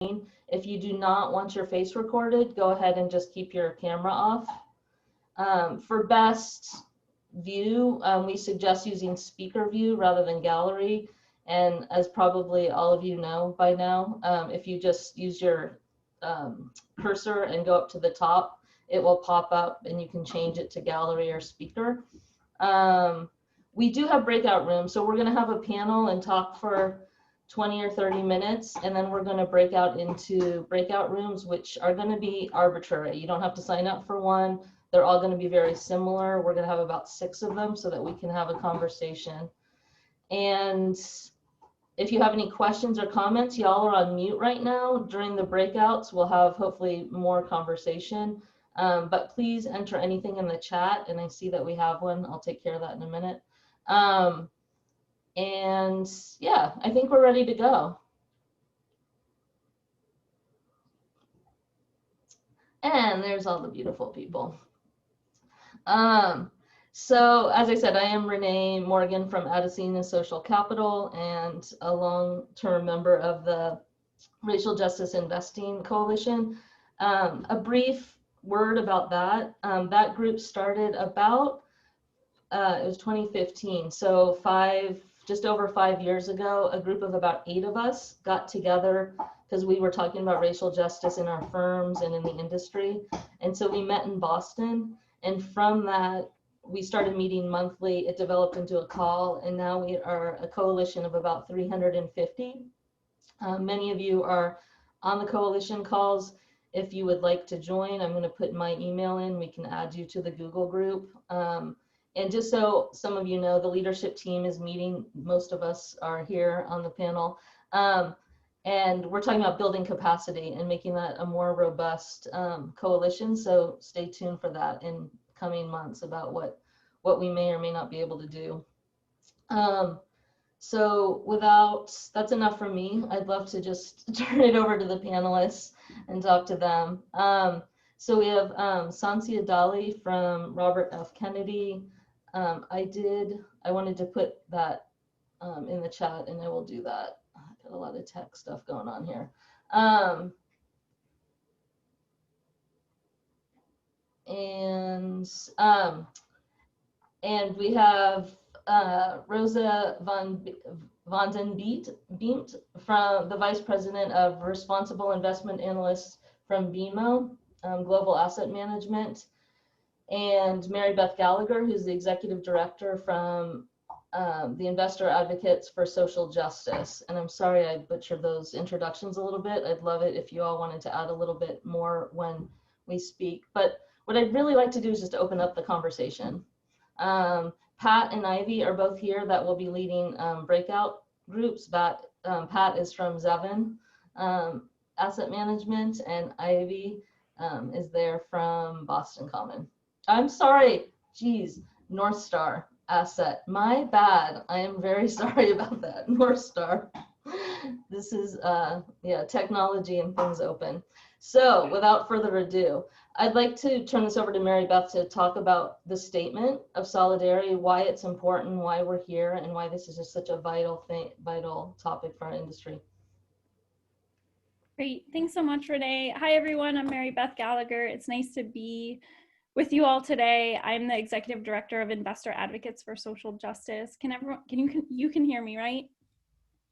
If you do not want your face recorded, go ahead and just keep your camera off. For best view, we suggest using speaker view rather than gallery. And as probably all of you know by now, if you just use your cursor and go up to the top, it will pop up and you can change it to gallery or speaker. We do have breakout rooms, so we're going to have a panel and talk for 20 or 30 minutes, and then we're going to break out into breakout rooms, which are going to be arbitrary. You don't have to sign up for one. They're all going to be very similar. We're going to have about 6 of them so that we can have a conversation. And if you have any questions or comments, y'all are on mute right now. During the breakouts, we'll have hopefully more conversation. But please enter anything in the chat, and I see that we have one. I'll take care of that in a minute. And yeah, I think we're ready to go. And there's all the beautiful people. So as I said, I am Renee Morgan from Advocacy Social Capital and a long-term member of the Racial Justice Investing Coalition. A brief word about that. That group started about, it was 2015. So just over 5 years ago, a group of about 8 of us got together because we were talking about racial justice in our firms and in the industry. And so we met in Boston. And from that, we started meeting monthly. It developed into a call, and now we are a coalition of about 350. Many of you are on the coalition calls. If you would like to join, I'm going to put my email in. We can add you to the Google group. And just so some of you know, the leadership team is meeting. Most of us are here on the panel. And we're talking about building capacity and making that a more robust coalition. So stay tuned for that in coming months about what we may or may not be able to do. So that's enough for me. I'd love to just turn it over to the panelists and talk to them. So we have Sansia Dali from Robert F. Kennedy. I wanted to put that in the chat, and I will do that. I've got a lot of tech stuff going on here. And we have Rosa van den Beemt, from the Vice President of Responsible Investment Analysts from BMO, Global Asset Management, and Mary Beth Gallagher, who's the Executive Director from the Investor Advocates for Social Justice. And I'm sorry I butchered those introductions a little bit. I'd love it if you all wanted to add a little bit more when we speak. But what I'd really like to do is just open up the conversation. Pat and Ivy are both here that will be leading breakout groups. Pat is from Zevin Asset Management, and Ivy is there from Boston Common. I'm sorry, geez, North Star Asset. My bad. I am very sorry about that. North Star. This is, yeah, technology and things open. So without further ado, I'd like to turn this over to Mary Beth to talk about the statement of solidarity, why it's important, why we're here, and why this is just such a vital topic for our industry. Great. Thanks so much, Renee. Hi, everyone. I'm Mary Beth Gallagher. It's nice to be with you all today. I'm the Executive Director of Investor Advocates for Social Justice. You can hear me, right?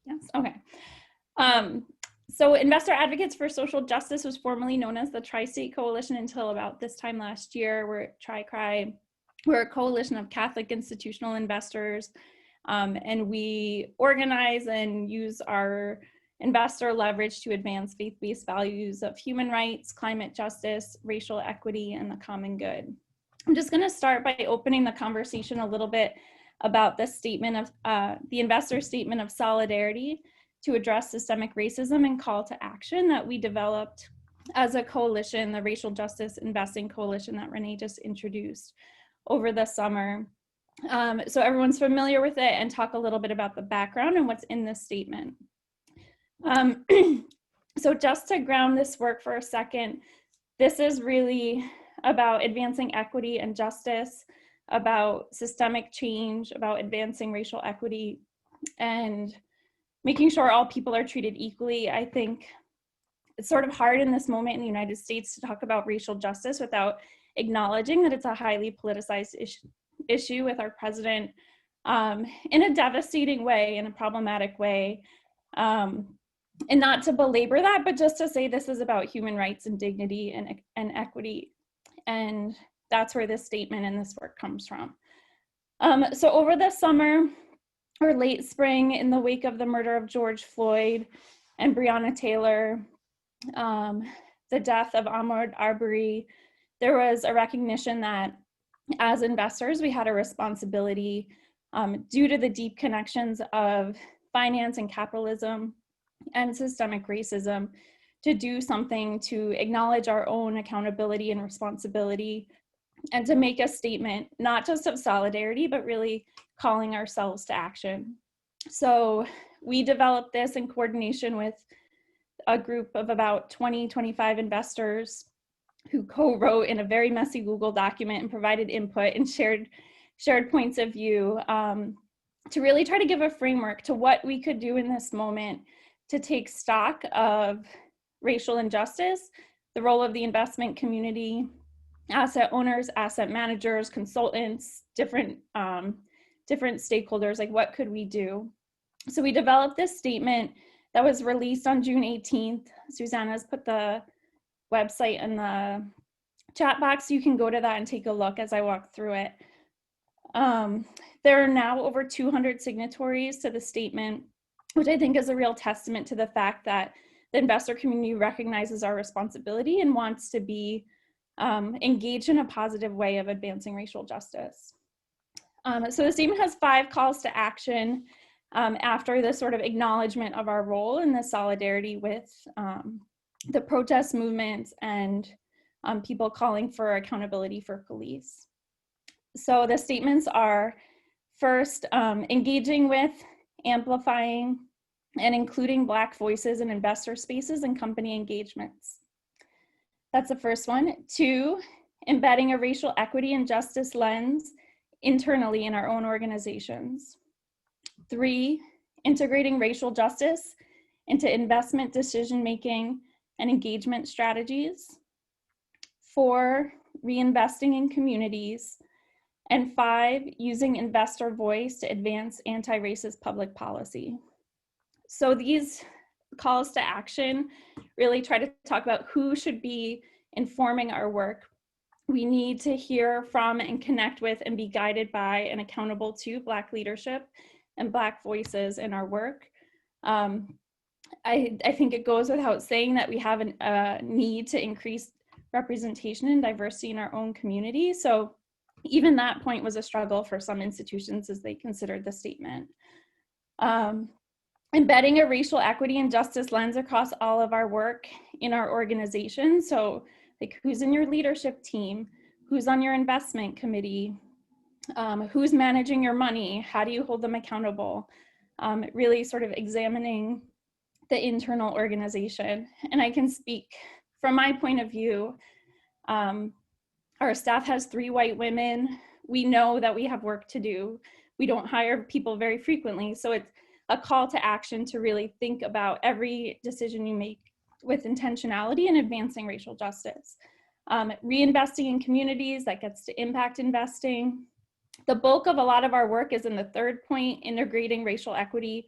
Yes. Okay. So Investor Advocates for Social Justice was formerly known as the Tri-State Coalition until about this time last year. We're Tri-Cri. We're a coalition of Catholic institutional investors, and we organize and use our investor leverage to advance faith-based values of human rights, climate justice, racial equity, and the common good. I'm just going to start by opening the conversation a little bit about the statement of the investor statement of solidarity to address systemic racism and call to action that we developed as a coalition, the Racial Justice Investing Coalition that Renee just introduced over the summer. So everyone's familiar with it, and talk a little bit about the background and what's in this statement. So just to ground this work for a second, this is really about advancing equity and justice, about systemic change, about advancing racial equity, and making sure all people are treated equally. I think it's sort of hard in this moment in the United States to talk about racial justice without acknowledging that it's a highly politicized issue with our president in a devastating way, in a problematic way. And not to belabor that, but just to say this is about human rights and dignity and equity. And that's where this statement and this work comes from. So over the summer or late spring, in the wake of the murder of George Floyd and Breonna Taylor, the death of Ahmaud Arbery, there was a recognition that as investors, we had a responsibility due to the deep connections of finance and capitalism and systemic racism to do something to acknowledge our own accountability and responsibility and to make a statement, not just of solidarity, but really calling ourselves to action. So we developed this in coordination with a group of about 25 investors who co-wrote in a very messy Google document and provided input and shared points of view to really try to give a framework to what we could do in this moment to take stock of racial injustice, the role of the investment community, asset owners, asset managers, consultants, different stakeholders, like what could we do? So we developed this statement that was released on June 18th. Susanna's put the website in the chat box. You can go to that and take a look as I walk through it. There are now over 200 signatories to the statement, which I think is a real testament to the fact that the investor community recognizes our responsibility and wants to be engaged in a positive way of advancing racial justice. So the statement has 5 calls to action after the sort of acknowledgement of our role in the solidarity with the protest movement and people calling for accountability for police. So the statements are first, engaging with, amplifying, and including Black voices in investor spaces and company engagements. That's the first one. 2, embedding a racial equity and justice lens internally in our own organizations. 3, integrating racial justice into investment decision-making and engagement strategies. 4, reinvesting in communities. And 5, using investor voice to advance anti-racist public policy. So these calls to action really try to talk about who should be informing our work. We need to hear from and connect with and be guided by and accountable to Black leadership and Black voices in our work. I think it goes without saying that we have a need to increase representation and diversity in our own community. So even that point was a struggle for some institutions as they considered the statement. Embedding a racial equity and justice lens across all of our work in our organization. So like who's in your leadership team, who's on your investment committee, who's managing your money, how do you hold them accountable? Really sort of examining the internal organization. And I can speak from my point of view. Our staff has 3 white women. We know that we have work to do. We don't hire people very frequently. So it's a call to action to really think about every decision you make with intentionality and advancing racial justice. Reinvesting in communities, that gets to impact investing. The bulk of a lot of our work is in the 3rd point, integrating racial equity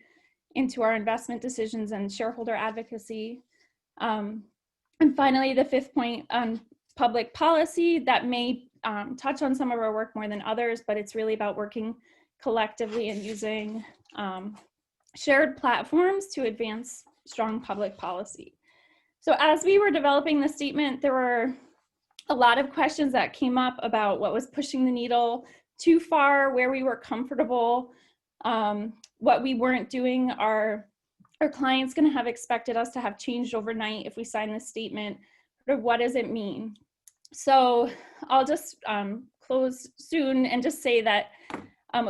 into our investment decisions and shareholder advocacy. And finally, the 5th point on public policy that may touch on some of our work more than others, but it's really about working collectively and using shared platforms to advance strong public policy. So as we were developing the statement, there were a lot of questions that came up about what was pushing the needle too far, where we were comfortable, what we weren't doing. Are our clients going to have expected us to have changed overnight if we sign this statement? Or what does it mean? So I'll just close soon and just say that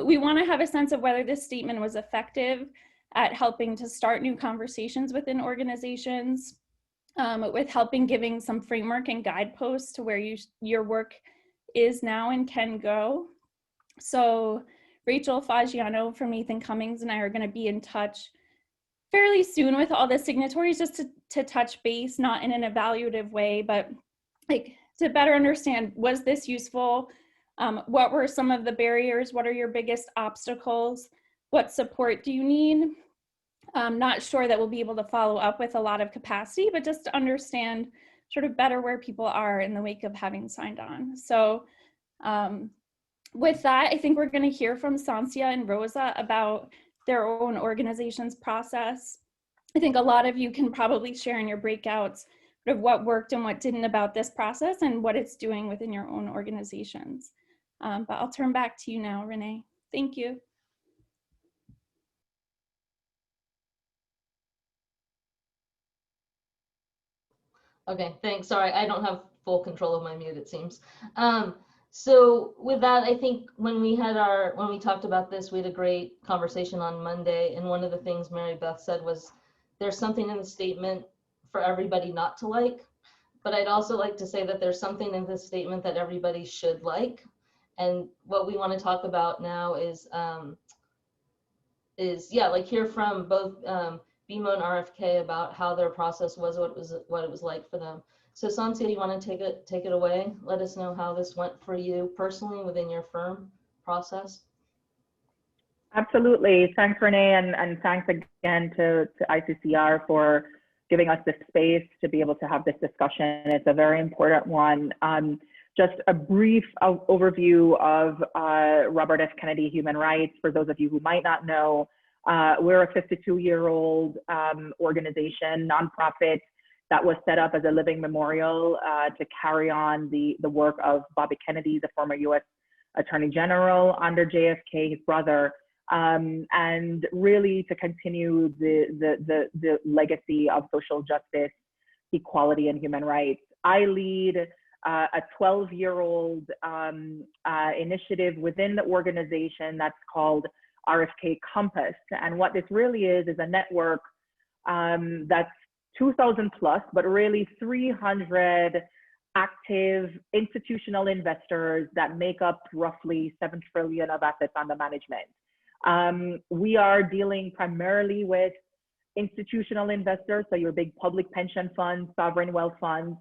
we want to have a sense of whether this statement was effective at helping to start new conversations within organizations, with helping giving some framework and guideposts to where your work is now and can go. So Rachel Fagiano from Nathan Cummings and I are going to be in touch fairly soon with all the signatories, just to touch base, not in an evaluative way, but like to better understand, was this useful? What were some of the barriers? What are your biggest obstacles? What support do you need? I'm not sure that we'll be able to follow up with a lot of capacity, but just to understand sort of better where people are in the wake of having signed on. So with that, I think we're going to hear from Sansia and Rosa about their own organization's process. I think a lot of you can probably share in your breakouts sort of what worked and what didn't about this process and what it's doing within your own organizations. But I'll turn back to you now, Renee. Thank you. Okay, thanks. Sorry, I don't have full control of my mute, it seems. So with that, I think when we talked about this, we had a great conversation on Monday, and one of the things Mary Beth said was there's something in the statement for everybody not to like, but I'd also like to say that there's something in this statement that everybody should like. And what we want to talk about now is like hear from both BMO and RFK about how their process was, what it was like for them. So Sansia, you want to take it away? Let us know how this went for you personally within your firm process. Absolutely. Thanks, Renee, and thanks again to ICCR for giving us this space to be able to have this discussion. It's a very important one. Just a brief overview of Robert F. Kennedy Human Rights, for those of you who might not know. We're a 52-year-old organization, nonprofit, that was set up as a living memorial to carry on the work of Bobby Kennedy, the former U.S. Attorney General under JFK, his brother, and really to continue the legacy of social justice, equality, and human rights. I lead a 12-year-old initiative within the organization that's called RFK Compass. And what this really is a network that's 2,000 plus, but really 300 active institutional investors that make up roughly 7 trillion of assets under management. We are dealing primarily with institutional investors, so your big public pension funds, sovereign wealth funds.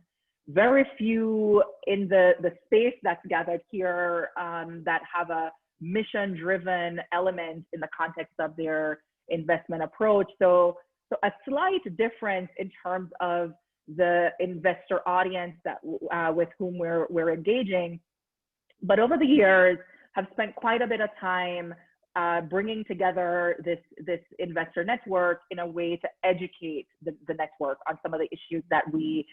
Very few in the space that's gathered here that have a mission-driven element in the context of their investment approach. So a slight difference in terms of the investor audience that with whom we're engaging, but over the years have spent quite a bit of time bringing together this investor network in a way to educate the network on some of the issues that we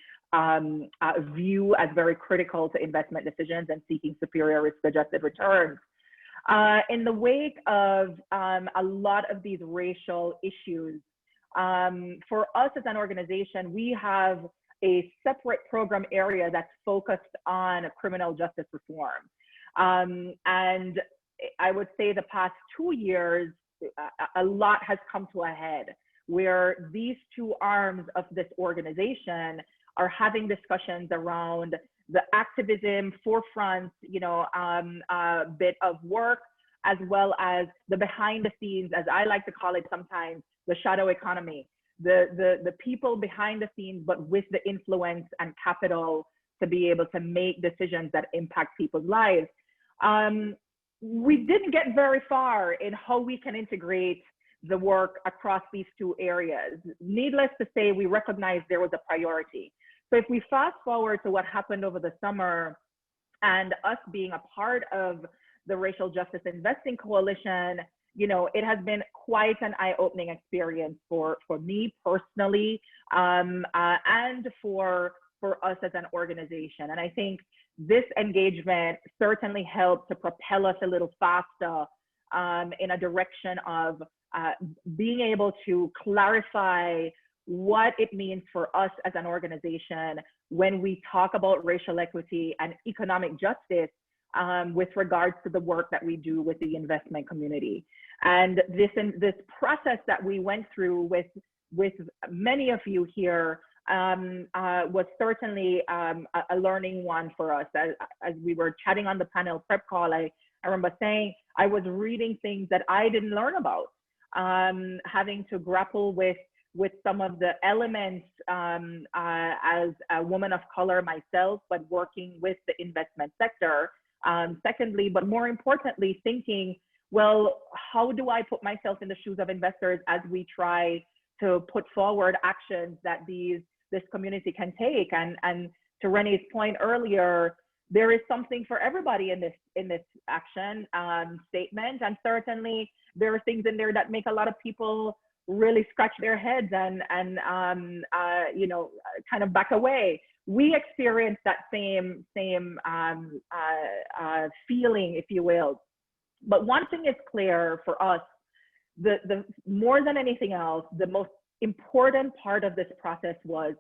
view as very critical to investment decisions and seeking superior risk-adjusted returns. In the wake of a lot of these racial issues, for us as an organization, we have a separate program area that's focused on criminal justice reform. And I would say the past 2 years, a lot has come to a head where these two arms of this organization are having discussions around the activism forefront, bit of work, as well as the behind the scenes, as I like to call it sometimes, the shadow economy, the people behind the scenes, but with the influence and capital to be able to make decisions that impact people's lives. We didn't get very far in how we can integrate the work across these two areas. Needless to say, we recognized there was a priority. So if we fast forward to what happened over the summer and us being a part of the Racial Justice Investing Coalition, it has been quite an eye-opening experience for me personally, and for us as an organization. And I think this engagement certainly helped to propel us a little faster in a direction of being able to clarify what it means for us as an organization when we talk about racial equity and economic justice with regards to the work that we do with the investment community. And this process that we went through with many of you here was certainly a learning one for us. As we were chatting on the panel prep call, I remember saying I was reading things that I didn't learn about. having to grapple with some of the elements as a woman of color myself, but working with the investment sector. Secondly, but more importantly, thinking, well, how do I put myself in the shoes of investors as we try to put forward actions that this community can take? And to Renee's point earlier, there is something for everybody in this action statement, and certainly there are things in there that make a lot of people really scratch their heads and you know, kind of back away. We experience that same feeling, if you will. But one thing is clear for us: the more than anything else, the most important part of this process was,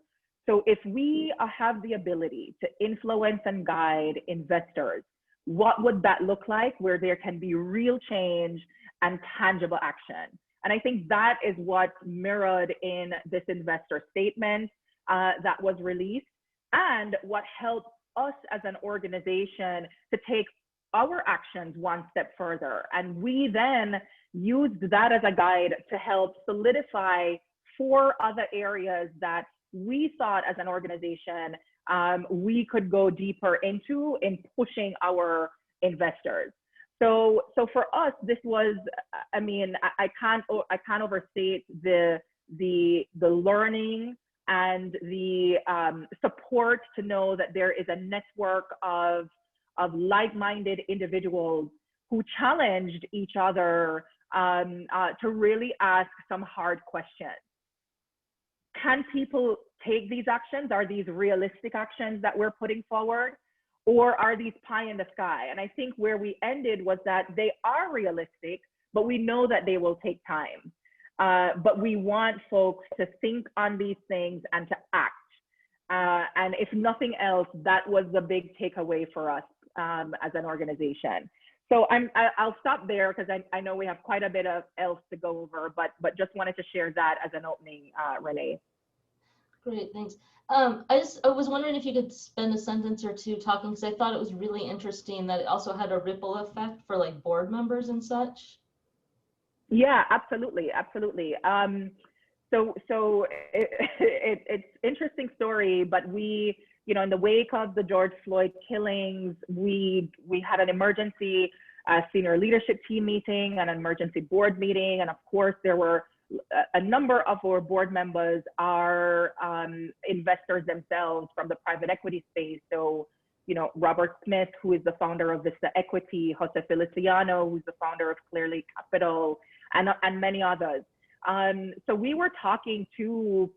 so if we have the ability to influence and guide investors, what would that look like where there can be real change and tangible action? And I think that is what mirrored in this investor statement that was released, and what helped us as an organization to take our actions one step further. And we then used that as a guide to help solidify 4 other areas that we thought as an organization we could go deeper into in pushing our investors. So for us, this was, I mean, I can't overstate the learning and the support to know that there is a network of like-minded individuals who challenged each other to really ask some hard questions. Can people take these actions? Are these realistic actions that we're putting forward? Or are these pie in the sky? And I think where we ended was that they are realistic, but we know that they will take time. But we want folks to think on these things and to act. And if nothing else, that was the big takeaway for us as an organization. So I'll stop there because I know we have quite a bit of else to go over, but just wanted to share that as an opening, Renee. Great, thanks. I was wondering if you could spend a sentence or two talking, because I thought it was really interesting that it also had a ripple effect for like board members and such. Yeah, absolutely, absolutely. So it's interesting story, but we, you know, in the wake of the George Floyd killings, we had an emergency senior leadership team meeting and an emergency board meeting, and of course there were a number of our board members are investors themselves from the private equity space. So, you know, Robert Smith, who is the founder of Vista Equity, Jose Feliciano, who's the founder of Clearly Capital, and many others. So we were talking to,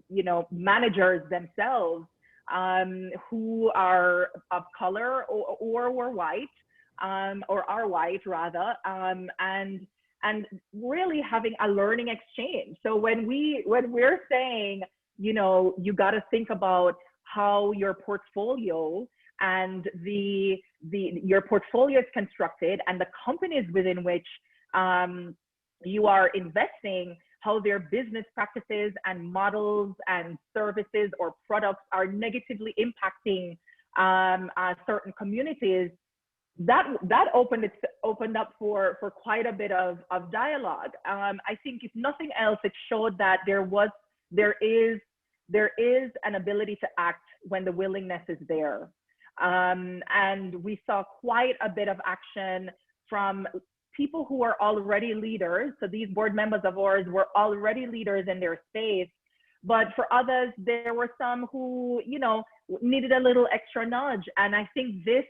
you know, managers themselves who are of color or were white, or are white rather, and really having a learning exchange. So when we're saying, you know, you got to think about how your portfolio and your portfolio is constructed, and the companies within which you are investing, how their business practices and models and services or products are negatively impacting certain communities, that opened up for quite a bit of dialogue. I think if nothing else, it showed that there is an ability to act when the willingness is there. And we saw quite a bit of action from people who are already leaders. So these board members of ours were already leaders in their space, but for others, there were some who, you know, needed a little extra nudge. And I think this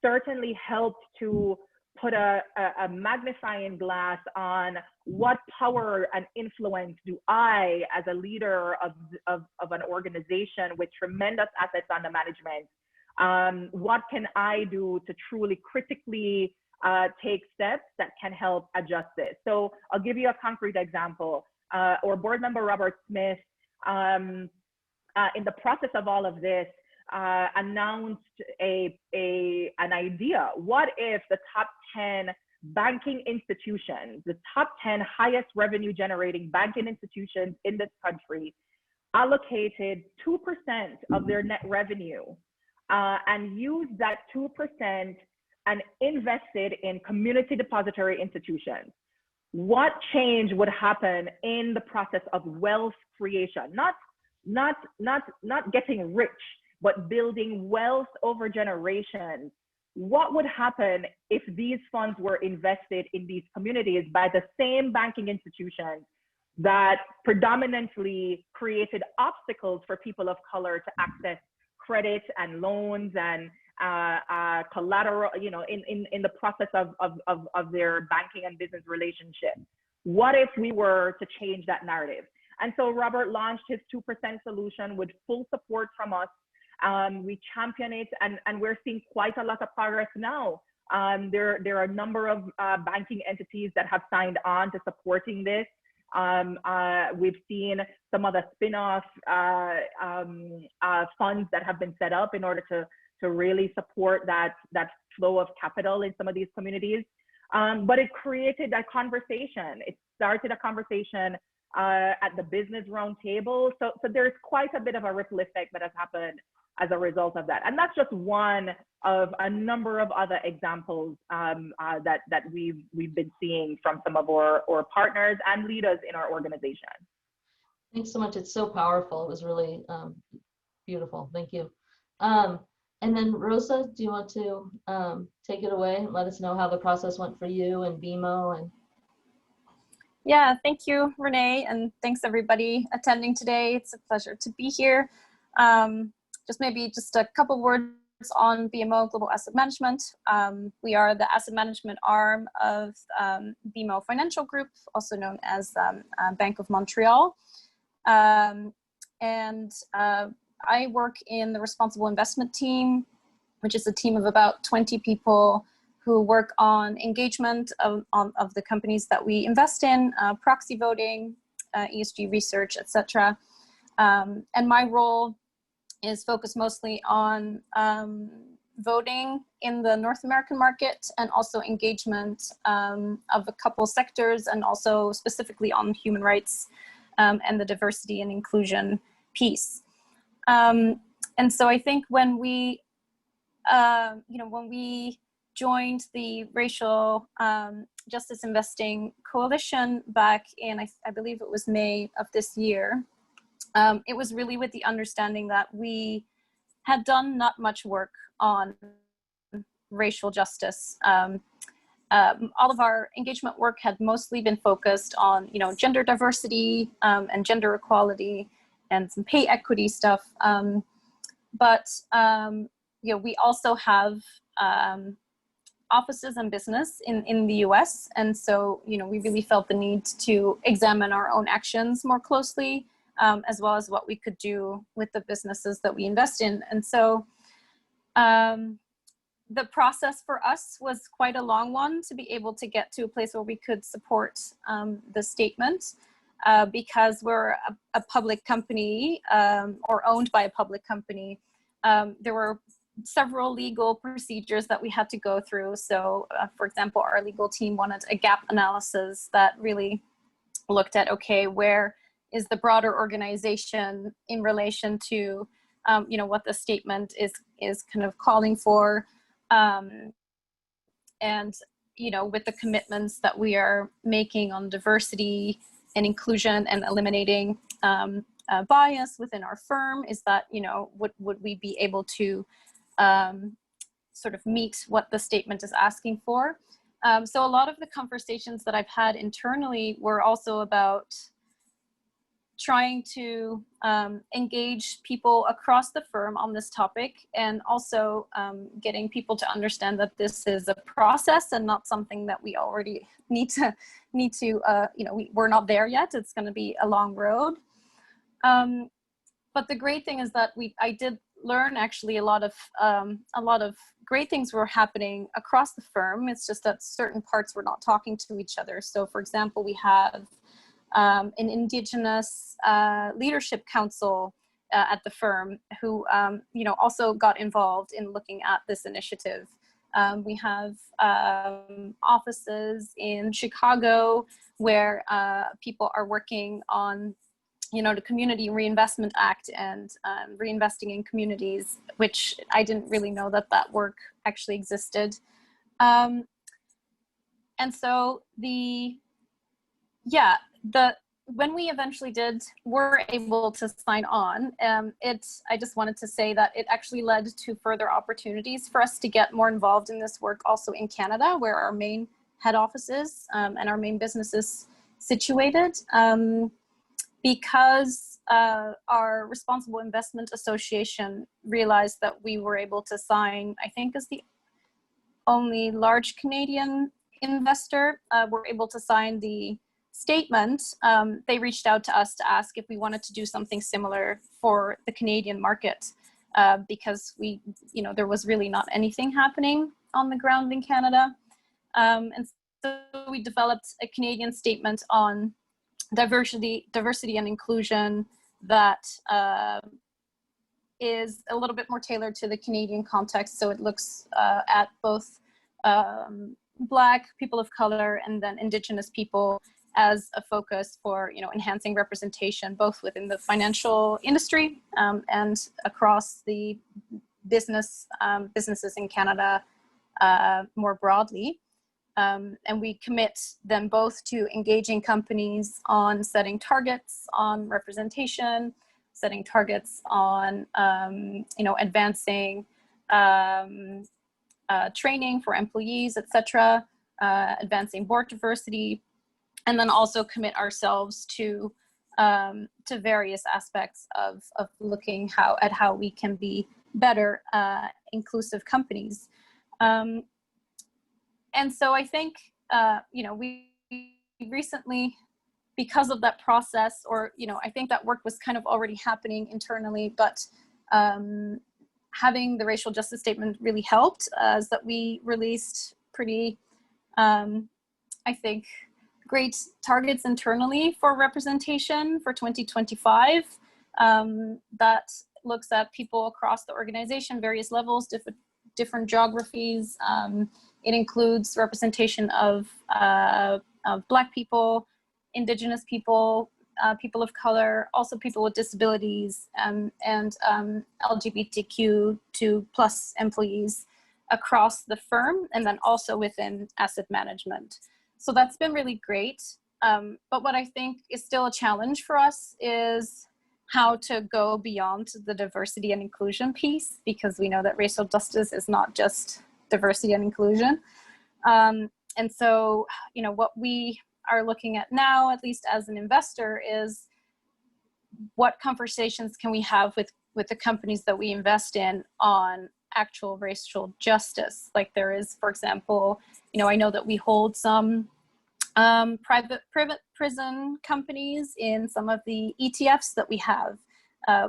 certainly helped to put a magnifying glass on what power and influence do I, as a leader of an organization with tremendous assets under management, what can I do to truly critically take steps that can help adjust this? So I'll give you a concrete example. Our board member, Robert Smith, in the process of all of this, announced an idea. What if the top 10 banking institutions, the top 10 highest revenue generating banking institutions in this country, allocated 2% of their net revenue and used that 2% and invested in community depository institutions? what change would happen in the process of wealth creation, not getting rich, but building wealth over generations. What would happen if these funds were invested in these communities by the same banking institutions that predominantly created obstacles for people of color to access credit and loans and collateral, in the process of their banking and business relationship? What if we were to change that narrative? And so Robert launched his 2% solution with full support from us. We champion it, and we're seeing quite a lot of progress now. There are a number of banking entities that have signed on to supporting this. We've seen some of the spin-off funds that have been set up in order to really support that flow of capital in some of these communities. But it created a conversation. It started a conversation at the business roundtable. So there's quite a bit of a ripple effect that has happened as a result of that. And that's just one of a number of other examples that we've been seeing from some of our partners and leaders in our organization. Thanks so much. It's so powerful. It was really beautiful. Thank you. And then Rosa, do you want to take it away and let us know how the process went for you and BMO? And yeah, thank you, Renee, and thanks everybody attending today. It's a pleasure to be here. Just a couple words on BMO Global Asset Management. We are the asset management arm of BMO Financial Group, also known as Bank of Montreal. I work in the responsible investment team, which is a team of about 20 people who work on engagement of the companies that we invest in, proxy voting, ESG research, etc. And my role is focused mostly on voting in the North American market and also engagement of a couple sectors, and also specifically on human rights and the diversity and inclusion piece. And so I think when we joined the Racial Justice Investing Coalition back in, I believe it was May of this year, it was really with the understanding that we had done not much work on racial justice. All of our engagement work had mostly been focused on, gender diversity and gender equality and some pay equity stuff. We also have offices and business in the US. And so, we really felt the need to examine our own actions more closely, as well as what we could do with the businesses that we invest in. And so the process for us was quite a long one to be able to get to a place where we could support the statement, because we're a public company or owned by a public company. There were several legal procedures that we had to go through. So, for example, our legal team wanted a gap analysis that really looked at, okay, where is the broader organization in relation to, what the statement is kind of calling for, and, with the commitments that we are making on diversity and inclusion and eliminating bias within our firm, is that, would we be able to sort of meet what the statement is asking for? So a lot of the conversations that I've had internally were also about trying to engage people across the firm on this topic, and also getting people to understand that this is a process and not something that we already need to we're not there yet. It's going to be a long road. But the great thing is that I did learn actually a lot of great things were happening across the firm. It's just that certain parts were not talking to each other. So, for example, we have an Indigenous leadership council at the firm who, also got involved in looking at this initiative. We have offices in Chicago where people are working on, the Community Reinvestment Act and reinvesting in communities, which I didn't really know that work actually existed. And so yeah, when we eventually were able to sign on, I just wanted to say that it actually led to further opportunities for us to get more involved in this work also in Canada, where our main head office is, and our main business is situated. Because our Responsible Investment Association realized that we were able to sign, I think as the only large Canadian investor, were able to sign the statement. They reached out to us to ask if we wanted to do something similar for the Canadian market, because there was really not anything happening on the ground in Canada. And so we developed a Canadian statement on diversity and inclusion that is a little bit more tailored to the Canadian context. So it looks at both Black, people of color, and then Indigenous people as a focus for enhancing representation both within the financial industry and across the businesses in Canada more broadly. And we commit them both to engaging companies on setting targets on representation, setting targets on advancing training for employees, etc., advancing board diversity, and then also commit ourselves to various aspects of looking at how we can be better inclusive companies. And so I think, we recently, because of that process, or, I think that work was kind of already happening internally, but having the racial justice statement really helped, as that we released pretty, I think, great targets internally for representation for 2025 that looks at people across the organization, various levels, different geographies. It includes representation of Black people, Indigenous people, people of color, also people with disabilities, and LGBTQ2+ employees across the firm, and then also within asset management. So that's been really great. But what I think is still a challenge for us is how to go beyond the diversity and inclusion piece, because we know that racial justice is not just diversity and inclusion. And so, what we are looking at now, at least as an investor, is what conversations can we have with the companies that we invest in on actual racial justice? Like there is, for example, I know that we hold some private prison companies in some of the ETFs that we have.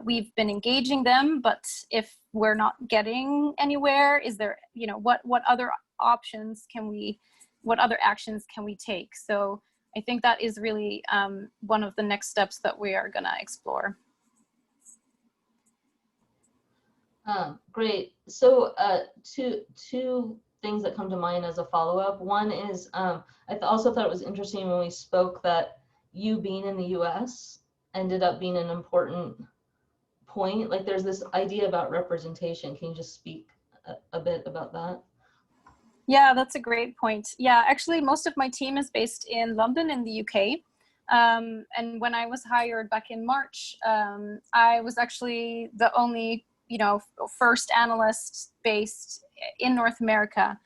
We've been engaging them, but if we're not getting anywhere, is there, what other options what other actions can we take? So I think that is really one of the next steps that we are going to explore. Great. So two things that come to mind as a follow-up. One is I also thought it was interesting when we spoke that you being in the US ended up being an important point. Like there's this idea about representation. Can you just speak a bit about that? Yeah, that's a great point. Yeah, actually most of my team is based in London in the UK. And when I was hired back in March, I was actually the only first analyst based in North America,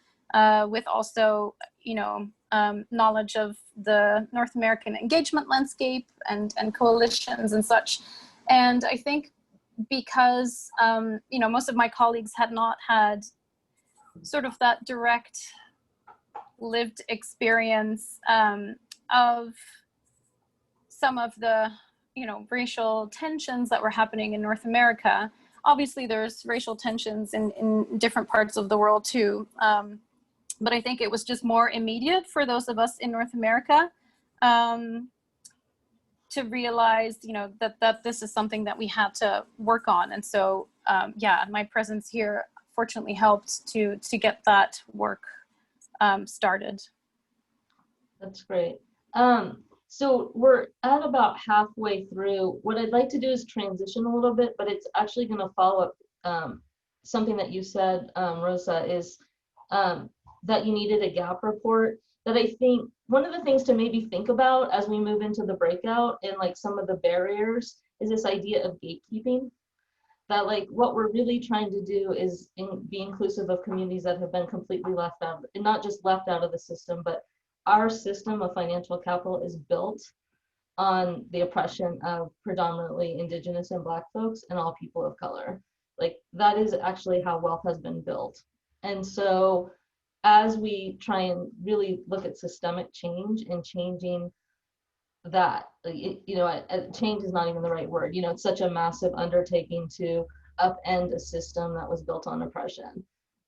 with also, knowledge of the North American engagement landscape and coalitions and such. And I think because, most of my colleagues had not had sort of that direct lived experience of some of the, racial tensions that were happening in North America. Obviously, there's racial tensions in different parts of the world too. But I think it was just more immediate for those of us in North America to realize, that this is something that we had to work on. And so, my presence here fortunately helped to get that work started. That's great. So we're at about halfway through. What I'd like to do is transition a little bit, but it's actually going to follow up something that you said, Rosa, is that you needed a gap report. that I think one of the things to maybe think about as we move into the breakout and like some of the barriers is this idea of gatekeeping. That like what we're really trying to do is be inclusive of communities that have been completely left out, and not just left out of the system, but our system of financial capital is built on the oppression of predominantly Indigenous and Black folks and all people of color. Like that is actually how wealth has been built. And so as we try and really look at systemic change and changing that, change is not even the right word. It's such a massive undertaking to upend a system that was built on oppression.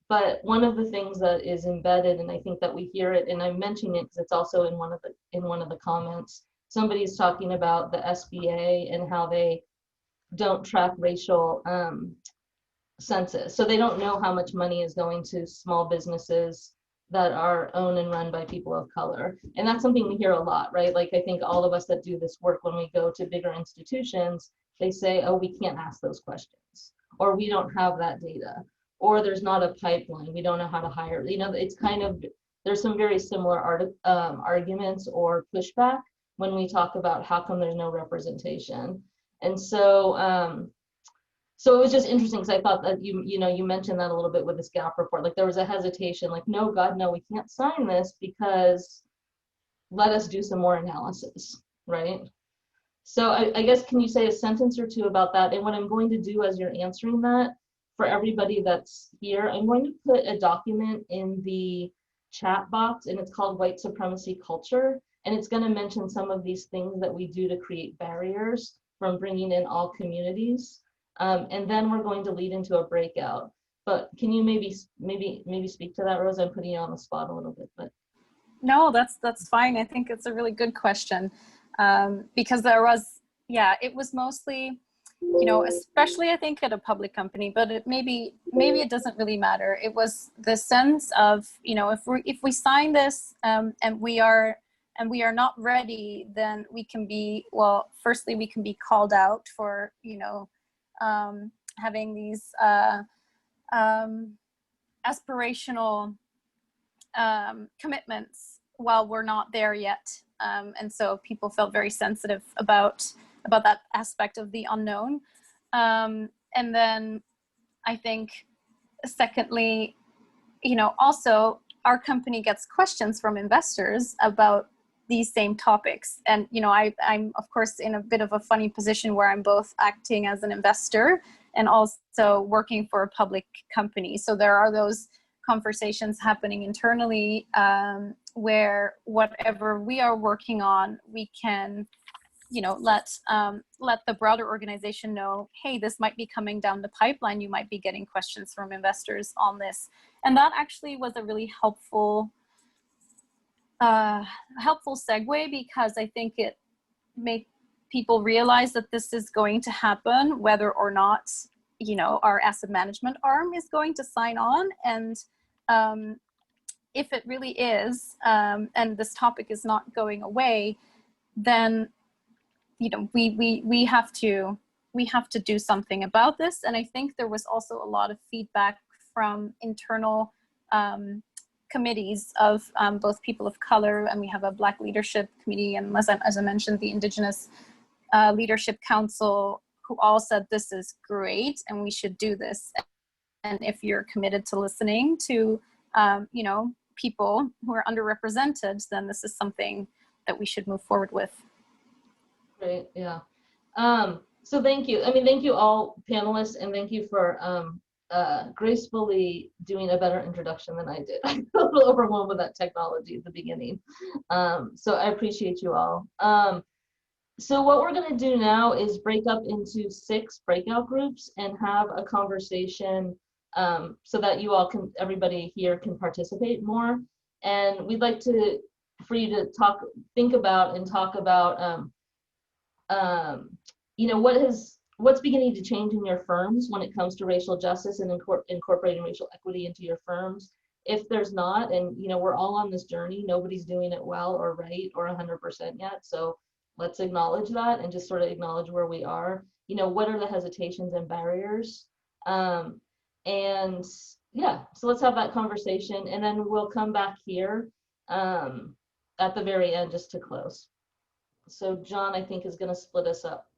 But one of the things that is embedded, and I think that we hear it, and I'm mentioning it because it's also in one of the comments, somebody's talking about the SBA and how they don't track racial census. So they don't know how much money is going to small businesses that are owned and run by people of color. And that's something we hear a lot, right? Like I think all of us that do this work, when we go to bigger institutions, they say, oh, we can't ask those questions, or we don't have that data, or there's not a pipeline, we don't know how to hire. It's kind of, there's some very similar arguments or pushback when we talk about how come there's no representation. And so, so it was just interesting because I thought that you mentioned that a little bit with this gap report. Like there was a hesitation, like, no, God, no, we can't sign this because let us do some more analysis, right? So I guess, can you say a sentence or two about that? And what I'm going to do as you're answering that, for everybody that's here, I'm going to put a document in the chat box, and it's called White Supremacy Culture. And it's going to mention some of these things that we do to create barriers from bringing in all communities. And then we're going to lead into a breakout. But can you maybe speak to that, Rosa? I'm putting you on the spot a little bit, but. No, that's fine. I think it's a really good question, because it was mostly, especially I think at a public company, but maybe it doesn't really matter. It was the sense of, if we sign this and we are not ready, then we can be, well, firstly we can be called out for having these aspirational commitments while we're not there yet, and so people felt very sensitive about that aspect of the unknown. And then I think secondly, also our company gets questions from investors about these same topics, and I'm of course in a bit of a funny position where I'm both acting as an investor and also working for a public company. So there are those conversations happening internally, where whatever we are working on, we can, let the broader organization know, hey, this might be coming down the pipeline. You might be getting questions from investors on this. And that actually was a really helpful segue, because I think it made people realize that this is going to happen, whether or not, our asset management arm is going to sign on. And if it really is, and this topic is not going away, then we have to do something about this. And I think there was also a lot of feedback from internal committees of both people of color, and we have a Black Leadership Committee, and as I mentioned, the Indigenous Leadership Council, who all said this is great and we should do this. And if you're committed to listening to people who are underrepresented, then this is something that we should move forward with. Great, yeah. So thank you. Thank you all panelists, and thank you for gracefully doing a better introduction than I did. I felt a little overwhelmed with that technology at the beginning. So I appreciate you all. So what we're going to do now is break up into 6 breakout groups and have a conversation, so that everybody here can participate more. And we'd like for you to think about what's beginning to change in your firms when it comes to racial justice and incorporating racial equity into your firms. If there's not, and we're all on this journey, nobody's doing it well or right or 100% yet. So let's acknowledge that and just sort of acknowledge where we are. What are the hesitations and barriers? And yeah, so let's have that conversation, and then we'll come back here. And at the very end just to close. So John, I think, is going to split us up.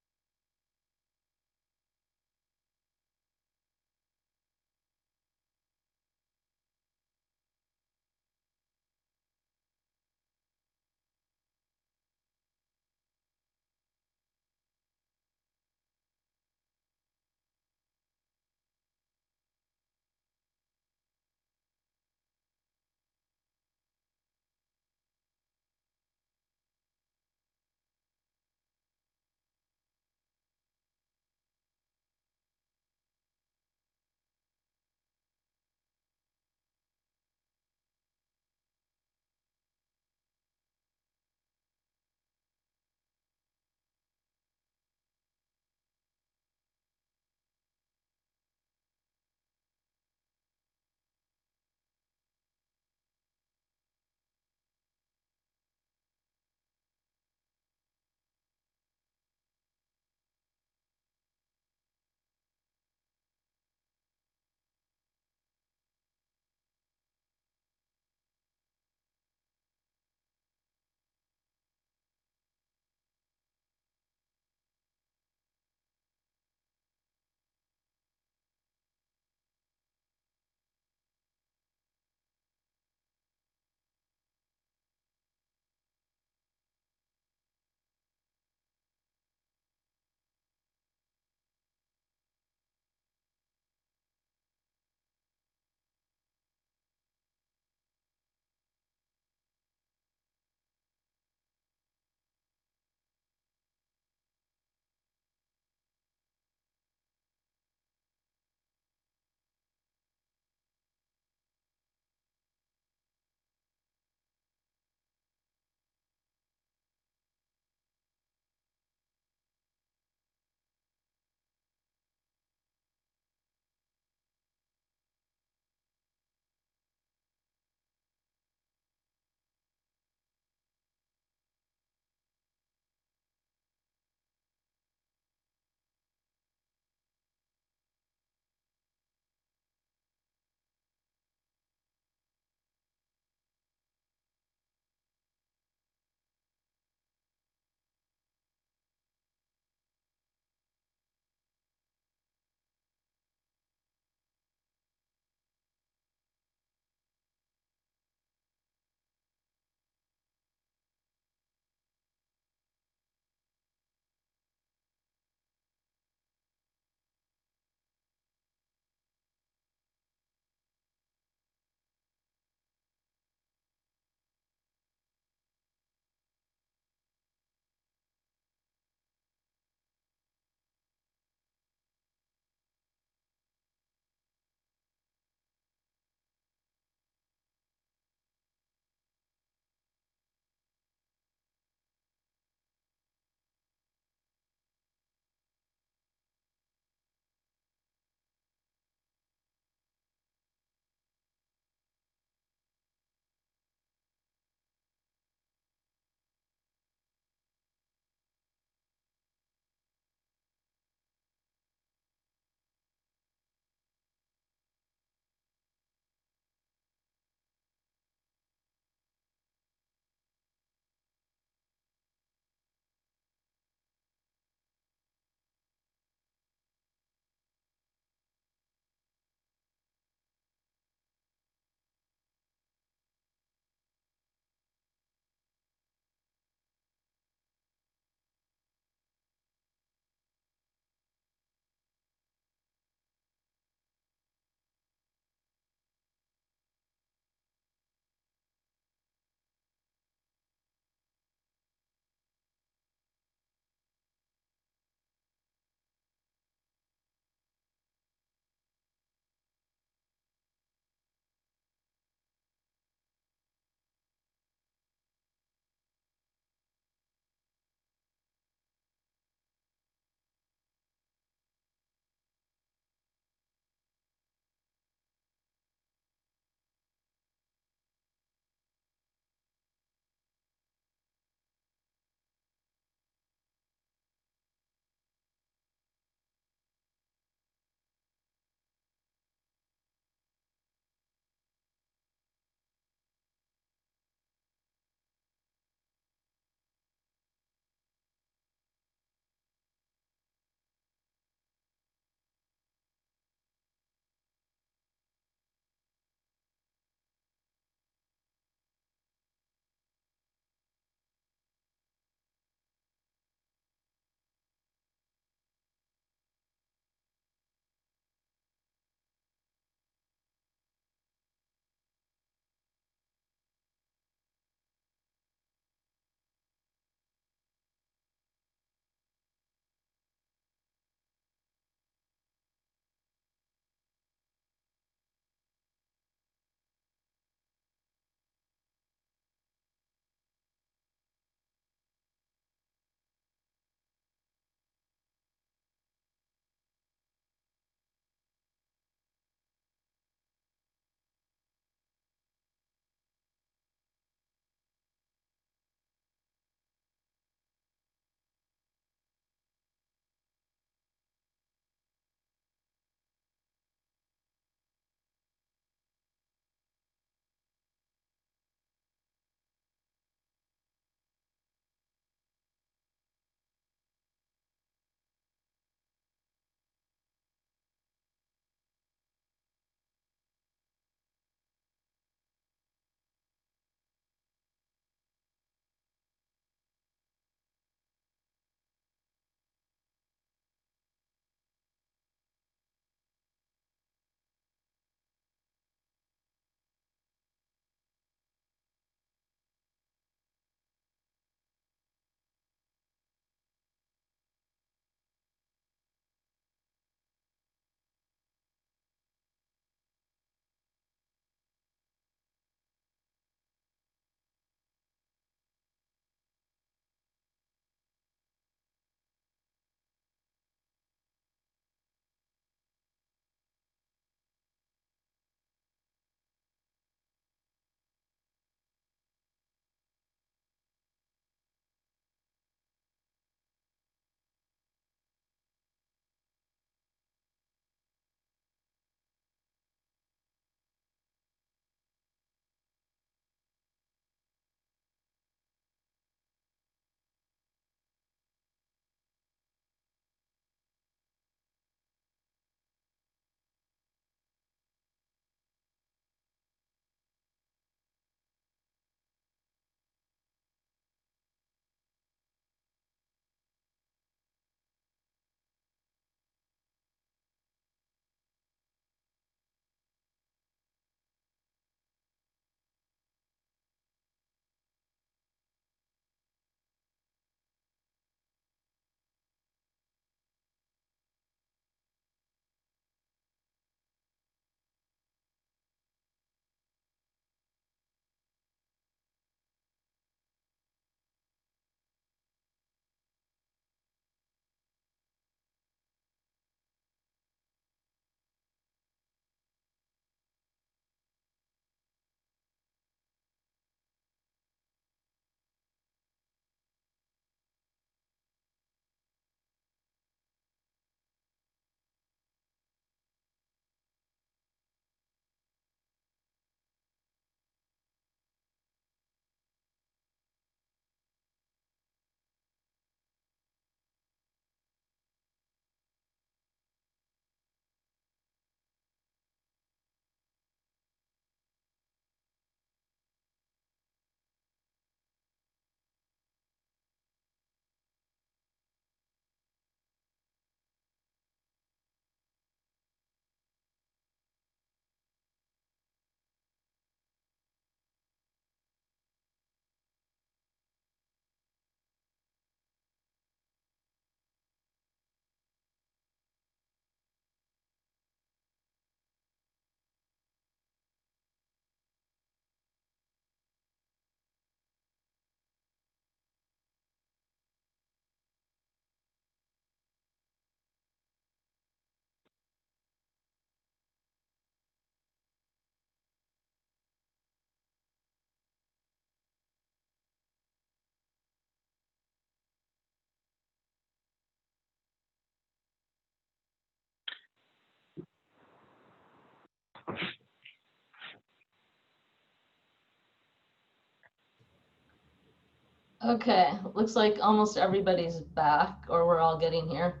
Okay, looks like almost everybody's back, or we're all getting here.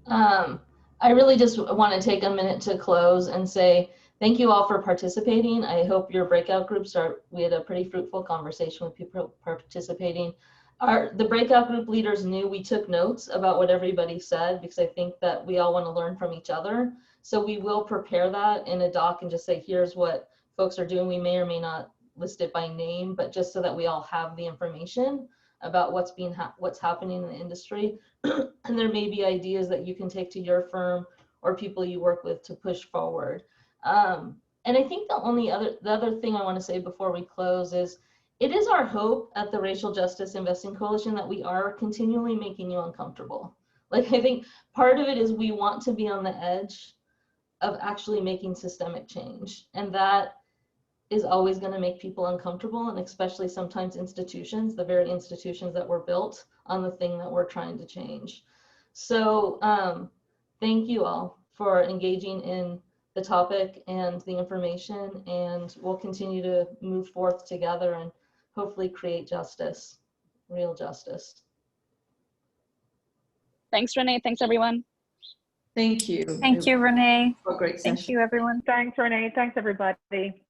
I really just want to take a minute to close and say thank you all for participating. I hope your breakout groups we had a pretty fruitful conversation with people participating. The breakout group leaders knew we took notes about what everybody said, because I think that we all want to learn from each other. So we will prepare that in a doc and just say, here's what folks are doing. We may or may not list it by name, but just so that we all have the information about what's happening in the industry. And there may be ideas that you can take to your firm or people you work with to push forward. And I think the other thing I want to say before we close is, it is our hope at the Racial Justice Investing Coalition that we are continually making you uncomfortable. Like, I think part of it is we want to be on the edge of actually making systemic change. And that is always going to make people uncomfortable, and especially sometimes institutions, the very institutions that were built on the thing that we're trying to change. So thank you all for engaging in the topic and the information, and we'll continue to move forth together and hopefully create justice, real justice. Thanks, Renee. Thanks, everyone. Thank you. Thank you, Renee. For a great session. Thank you, everyone. Thanks, Renee. Thanks, everybody.